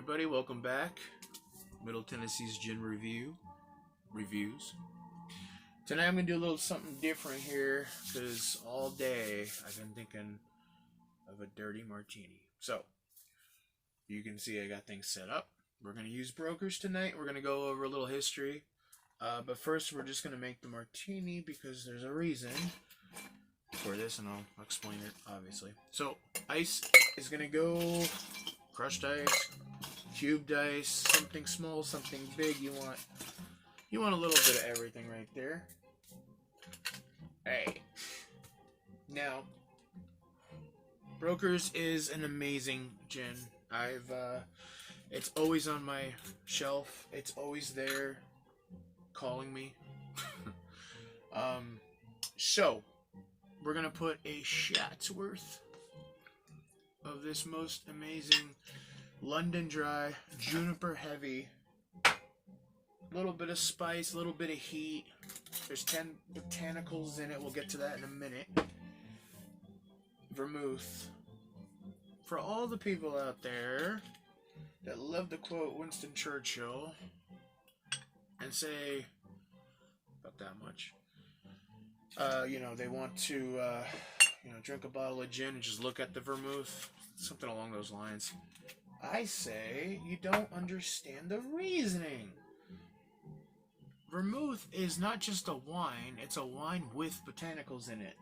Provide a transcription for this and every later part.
everybody, welcome back. Middle Tennessee's Gin Reviews. Tonight I'm going to do a little something different here, because all day I've been thinking of a dirty martini. So, you can see I got things set up. We're going to use brokers tonight. We're going to go over a little history. But first we're just going to make the martini because there's a reason for this, and I'll explain it, obviously. So, ice is going to go, crushed ice, cubed ice, something small, something big. You want a little bit of everything right there. Hey. Now, Brokers is an amazing gin. It's always on my shelf. It's always there, calling me. So, we're gonna put a shot's worth of this most amazing London Dry, juniper heavy, little bit of spice, little bit of heat. There's 10 botanicals in it. We'll get to that in a minute. Vermouth. For all the people out there that love to quote Winston Churchill and say about that much, they want to, drink a bottle of gin and just look at the vermouth, something along those lines. I say you don't understand the reasoning. Vermouth is not just a wine, it's a wine with botanicals in it.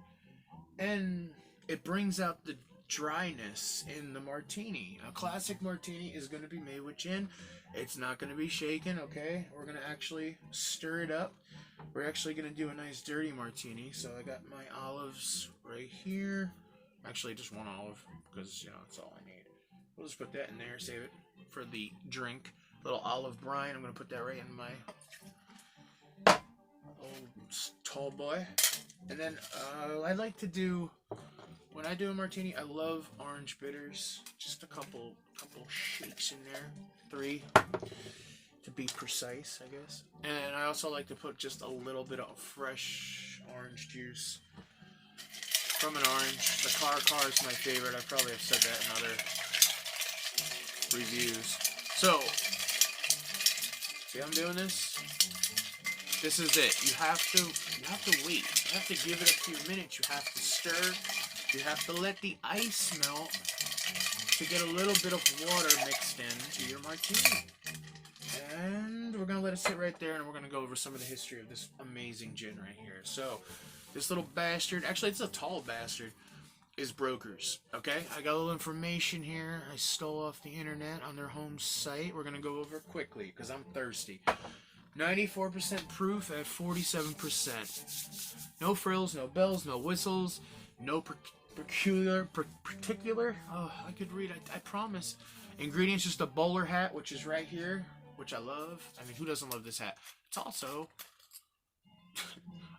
And it brings out the dryness in the martini. A classic martini is going to be made with gin. It's not going to be shaken, okay? We're going to actually stir it up. We're actually going to do a nice dirty martini. So I got my olives right here. Actually, just one olive because, that's all I need. We'll just put that in there, save it for the drink. Little olive brine. I'm going to put that right in my old tall boy. And then I like to do, when I do a martini, I love orange bitters. Just a couple shakes in there. 3 to be precise, I guess. And I also like to put just a little bit of fresh orange juice from an orange. The car is my favorite. I probably have said that in other reviews. So, see how I'm doing this? This is it. You have to wait. You have to give it a few minutes. You have to stir. You have to let the ice melt to get a little bit of water mixed into your martini. And we're going to let it sit right there, and we're going to go over some of the history of this amazing gin right here. So, this little bastard, actually it's a tall bastard, is Brokers. Okay? I got a little information here I stole off the internet on their home site. We're going to go over it quickly because I'm thirsty. 94% proof at 47%. No frills, no bells, no whistles, no particular. Oh, I could read. I promise. Ingredients: just a bowler hat, which is right here, which I love. I mean, who doesn't love this hat? It's also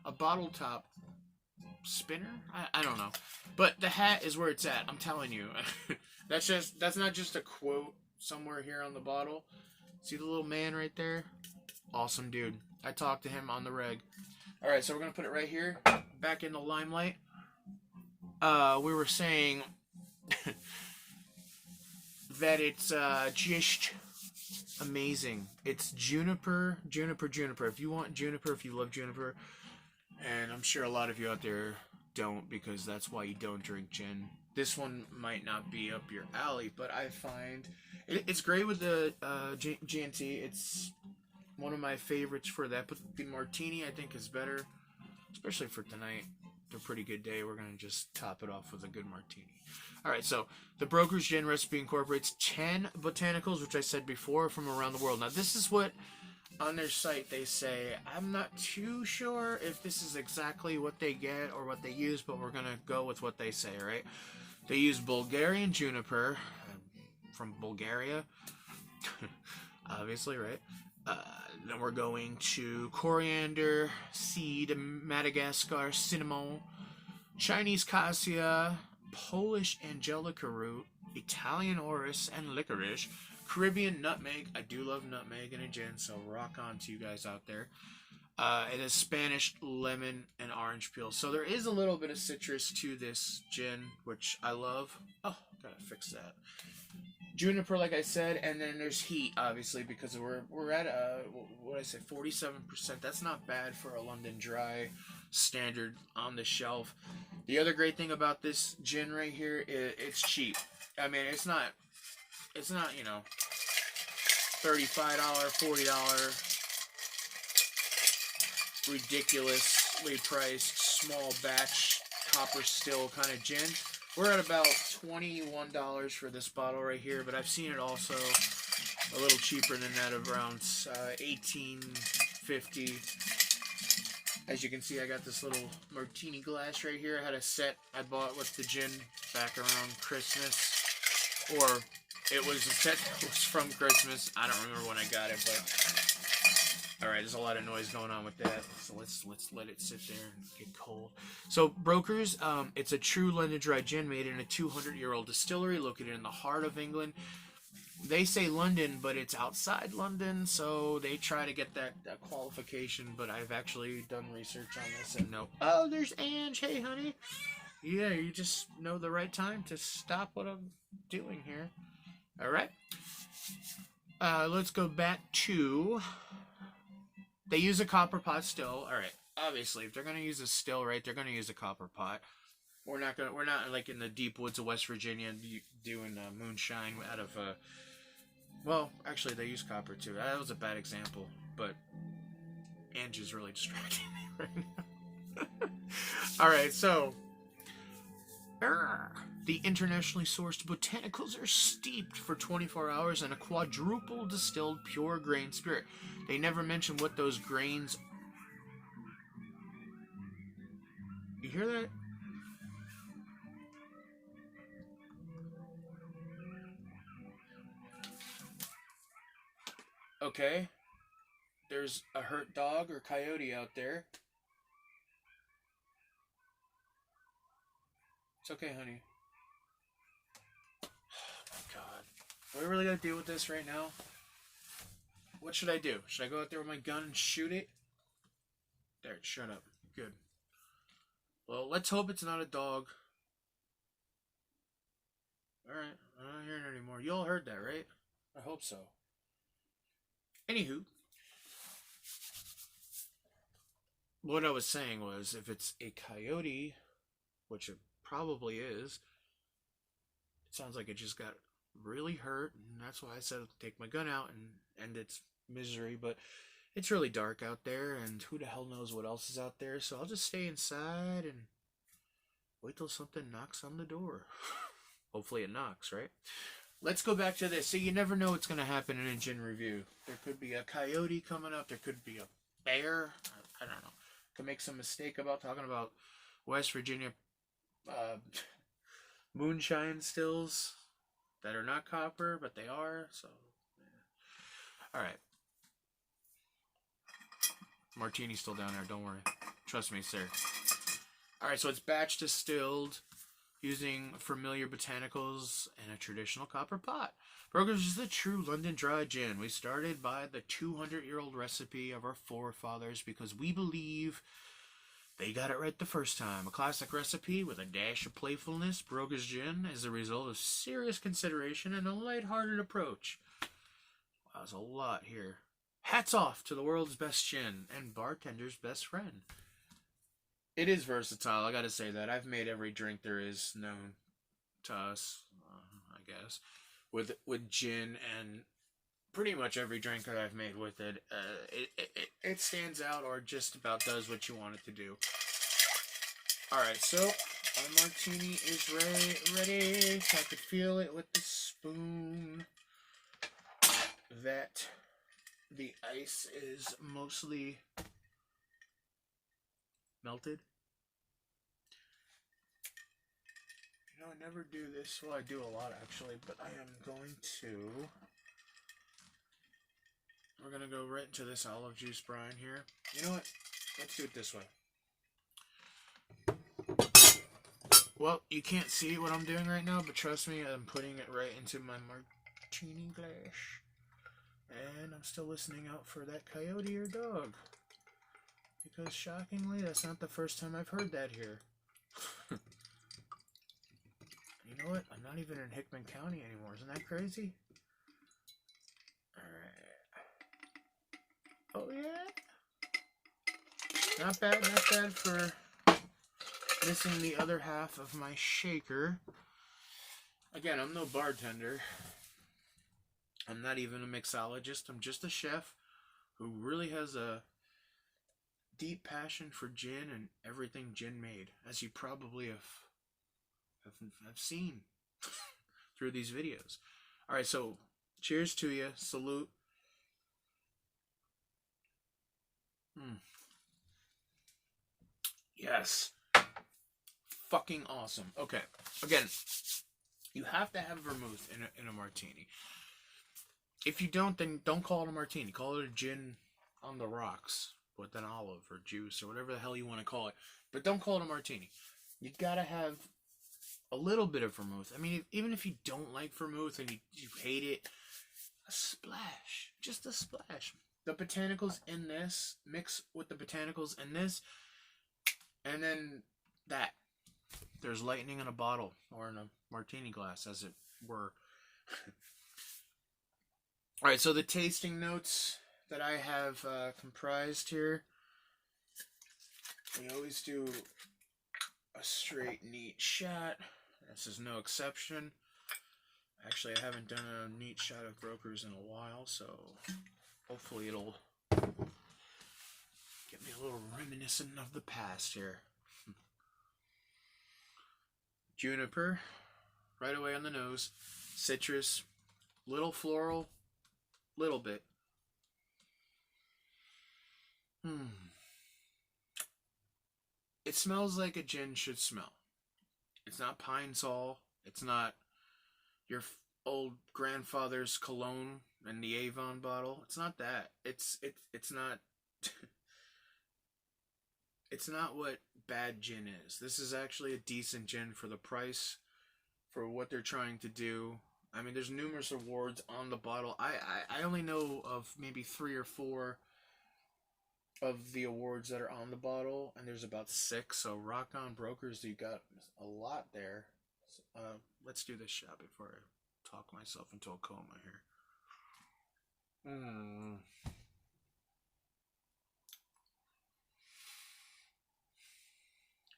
a bottle top spinner. I don't know, but the hat is where it's at. I'm telling you. That's not just a quote somewhere here on the bottle. See the little man right there? Awesome dude. I talked to him on the reg. Alright, so we're going to put it right here. Back in the limelight. We were saying that it's just amazing. It's juniper. If you want juniper, if you love juniper, and I'm sure a lot of you out there don't, because that's why you don't drink gin. This one might not be up your alley, but I find it's great with the G&T. It's one of my favorites for that, but the martini I think is better, especially for tonight. It's a pretty good day. We're going to just top it off with a good martini. Alright, so the Brokers Gin recipe incorporates 10 botanicals, which I said before, from around the world. Now, this is what on their site they say. I'm not too sure if this is exactly what they get or what they use, but we're going to go with what they say, right? They use Bulgarian juniper from Bulgaria, obviously, right? Then we're going to coriander seed, Madagascar cinnamon, Chinese cassia, Polish angelica root, Italian orris and licorice, Caribbean nutmeg. I do love nutmeg in a gin, so rock on to you guys out there. It is Spanish lemon and orange peel. So there is a little bit of citrus to this gin, which I love. Oh, gotta fix that. Juniper, like I said, and then there's heat, obviously, because we're at what did I say, 47%. That's not bad for a London Dry standard on the shelf. The other great thing about this gin right here is it's cheap. I mean, it's not $35, $40 ridiculously priced small batch copper still kind of gin. We're at about $21 for this bottle right here, but I've seen it also a little cheaper than that, of around $18.50. As you can see, I got this little martini glass right here. I had a set I bought with the gin back around Christmas, or it was a set that was from Christmas. I don't remember when I got it, but alright, there's a lot of noise going on with that, so let's let it sit there and get cold. So, Brokers, it's a true London Dry gin made in a 200-year-old distillery located in the heart of England. They say London, but it's outside London, so they try to get that qualification, but I've actually done research on this and no. Oh, there's Ange. Hey, honey. Yeah, you just know the right time to stop what I'm doing here. Alright. Let's go back to... They use a copper pot still. Alright. Obviously, if they're going to use a still, right, they're going to use a copper pot. We're not like in the deep woods of West Virginia doing moonshine out of well, actually they use copper too. That was a bad example, but Angie's really distracting me right now. Alright, so the internationally sourced botanicals are steeped for 24 hours in a quadruple distilled pure grain spirit. They never mention what those grains... You hear that? Okay. There's a hurt dog or coyote out there. It's okay, honey. Oh my god. Are we really gonna deal with this right now? What should I do? Should I go out there with my gun and shoot it? There, shut up. Good. Well, let's hope it's not a dog. Alright, I'm not hearing it anymore. You all heard that, right? I hope so. Anywho, what I was saying was, if it's a coyote, which it probably is, it sounds like it just got really hurt, and that's why I said take my gun out and end its misery, but it's really dark out there, and who the hell knows what else is out there, so I'll just stay inside and wait till something knocks on the door. Hopefully it knocks, right? Let's go back to this. So you never know what's going to happen in a gin review. There could be a coyote coming up. There could be a bear. I don't know. Could make some mistake about talking about West Virginia moonshine stills that are not copper, but they are. So, yeah. All right. Martini's still down there. Don't worry. Trust me, sir. All right. So it's batch distilled, using familiar botanicals and a traditional copper pot. Brokers is the true London Dry gin. We started by the 200-year-old recipe of our forefathers because we believe they got it right the first time. A classic recipe with a dash of playfulness. Brokers gin is the result of serious consideration and a lighthearted approach. Wow, there's a lot here. Hats off to the world's best gin and bartender's best friend. It is versatile, I gotta say that. I've made every drink there is known to us, I guess, with gin, and pretty much every drink that I've made with it, it stands out or just about does what you want it to do. Alright, so our martini is ready. I could feel it with the spoon that the ice is mostly melted. You know, I never do this. Well, I do a lot actually, but I am going to... We're going to go right into this olive juice brine here. You know what? Let's do it this way. Well, you can't see what I'm doing right now, but trust me, I'm putting it right into my martini glass. And I'm still listening out for that coyote or dog. Because shockingly, that's not the first time I've heard that here. You know what? I'm not even in Hickman County anymore. Isn't that crazy? Alright. Oh, yeah. Not bad for missing the other half of my shaker. Again, I'm no bartender. I'm not even a mixologist. I'm just a chef who really has a deep passion for gin and everything gin made, as you probably have seen through these videos. Alright, so cheers to you. Salute. Yes. Fucking awesome. Okay. Again, you have to have vermouth in a martini. If you don't, then don't call it a martini. Call it a gin on the rocks with an olive or juice or whatever the hell you want to call it. But don't call it a martini. You gotta have a little bit of vermouth. I mean, even if you don't like vermouth and you hate it, a splash. Just a splash. The botanicals in this, mix with the botanicals in this, and then that. There's lightning in a bottle, or in a martini glass, as it were. Alright, so the tasting notes that I have comprised here, we always do a straight, neat shot. This is no exception. Actually, I haven't done a neat shot of Brokers in a while, so hopefully it'll get me a little reminiscent of the past here. Juniper, right away on the nose. Citrus, little floral, little bit. It smells like a gin should smell. It's not Pine Sol. It's not your old grandfather's cologne in the Avon bottle. It's not that. It's not. It's not what bad gin is. This is actually a decent gin for the price, for what they're trying to do. I mean, there's numerous awards on the bottle. I only know of maybe 3 or 4 of the awards that are on the bottle, and there's about 6. So rock on, Brokers. You got a lot there. Let's do this shot before I talk myself into a coma here.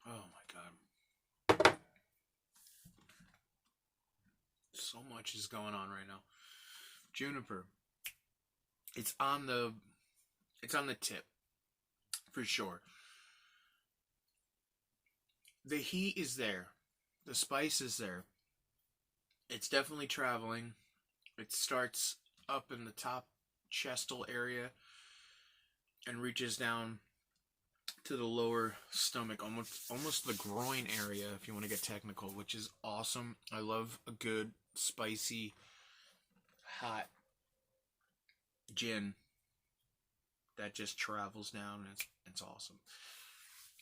Oh my god. So much is going on right now. Juniper. It's on the tip. For sure. The heat is there. The spice is there. It's definitely traveling. It starts up in the top chestal area and reaches down to the lower stomach, almost the groin area, if you want to get technical, which is awesome. I love a good, spicy, hot gin that just travels down, and it's awesome.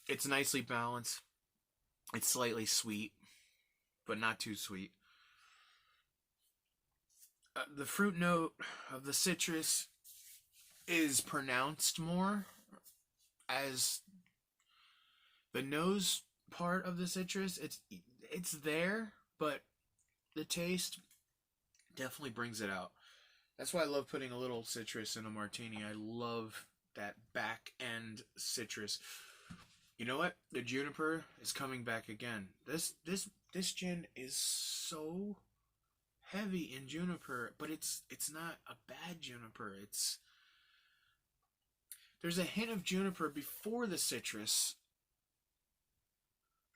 It's nicely balanced. It's slightly sweet, but not too sweet. The fruit note of the citrus is pronounced more, as the nose part of the citrus, it's there, but the taste definitely brings it out. That's why I love putting a little citrus in a martini. I love that back end citrus. You know what? The juniper is coming back again. This gin is so heavy in juniper, but it's not a bad juniper. There's a hint of juniper before the citrus,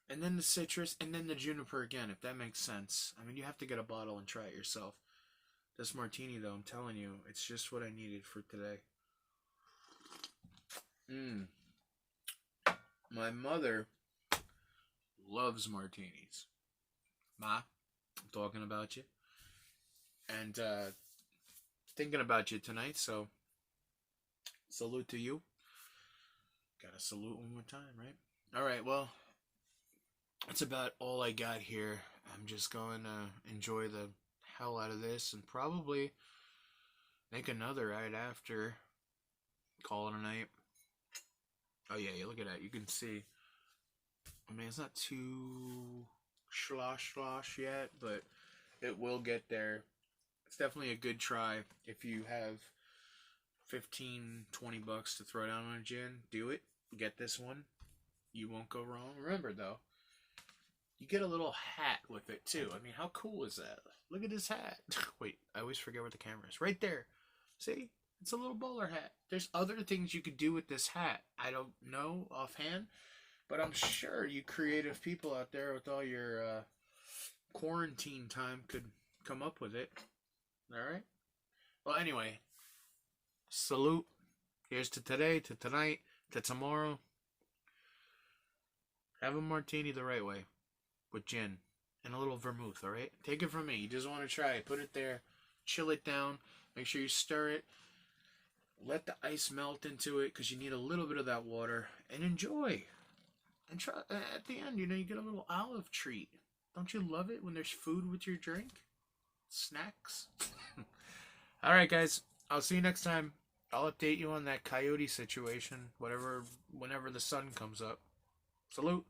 and then the citrus, and then the juniper again, if that makes sense. I mean, you have to get a bottle and try it yourself. This martini, though, I'm telling you, it's just what I needed for today. My mother loves martinis. Ma, I'm talking about you. And thinking about you tonight, so salute to you. Gotta salute one more time, right? Alright, well, that's about all I got here. I'm just going to enjoy the hell out of this and probably make another right after. Call it a night. Oh yeah, look at that. You can see. I mean, it's not too slosh yet, but It will get there. It's definitely a good try. If you have 15, 20 bucks to throw down on a gin, do it. Get this one. You won't go wrong. Remember, though, you get a little hat with it, too. I mean, how cool is that? Look at this hat. Wait, I always forget where the camera is. Right there. See? It's a little bowler hat. There's other things you could do with this hat. I don't know offhand, but I'm sure you creative people out there with all your quarantine time could come up with it. Alright? Well, anyway, salute. Here's to today, to tonight, to tomorrow. Have a martini the right way. With gin. And a little vermouth, alright? Take it from me. You just want to try it. Put it there. Chill it down. Make sure you stir it. Let the ice melt into it because you need a little bit of that water. And enjoy. And try, at the end, you get a little olive treat. Don't you love it when there's food with your drink? Snacks? Alright, guys. I'll see you next time. I'll update you on that coyote situation. Whenever the sun comes up. Salute.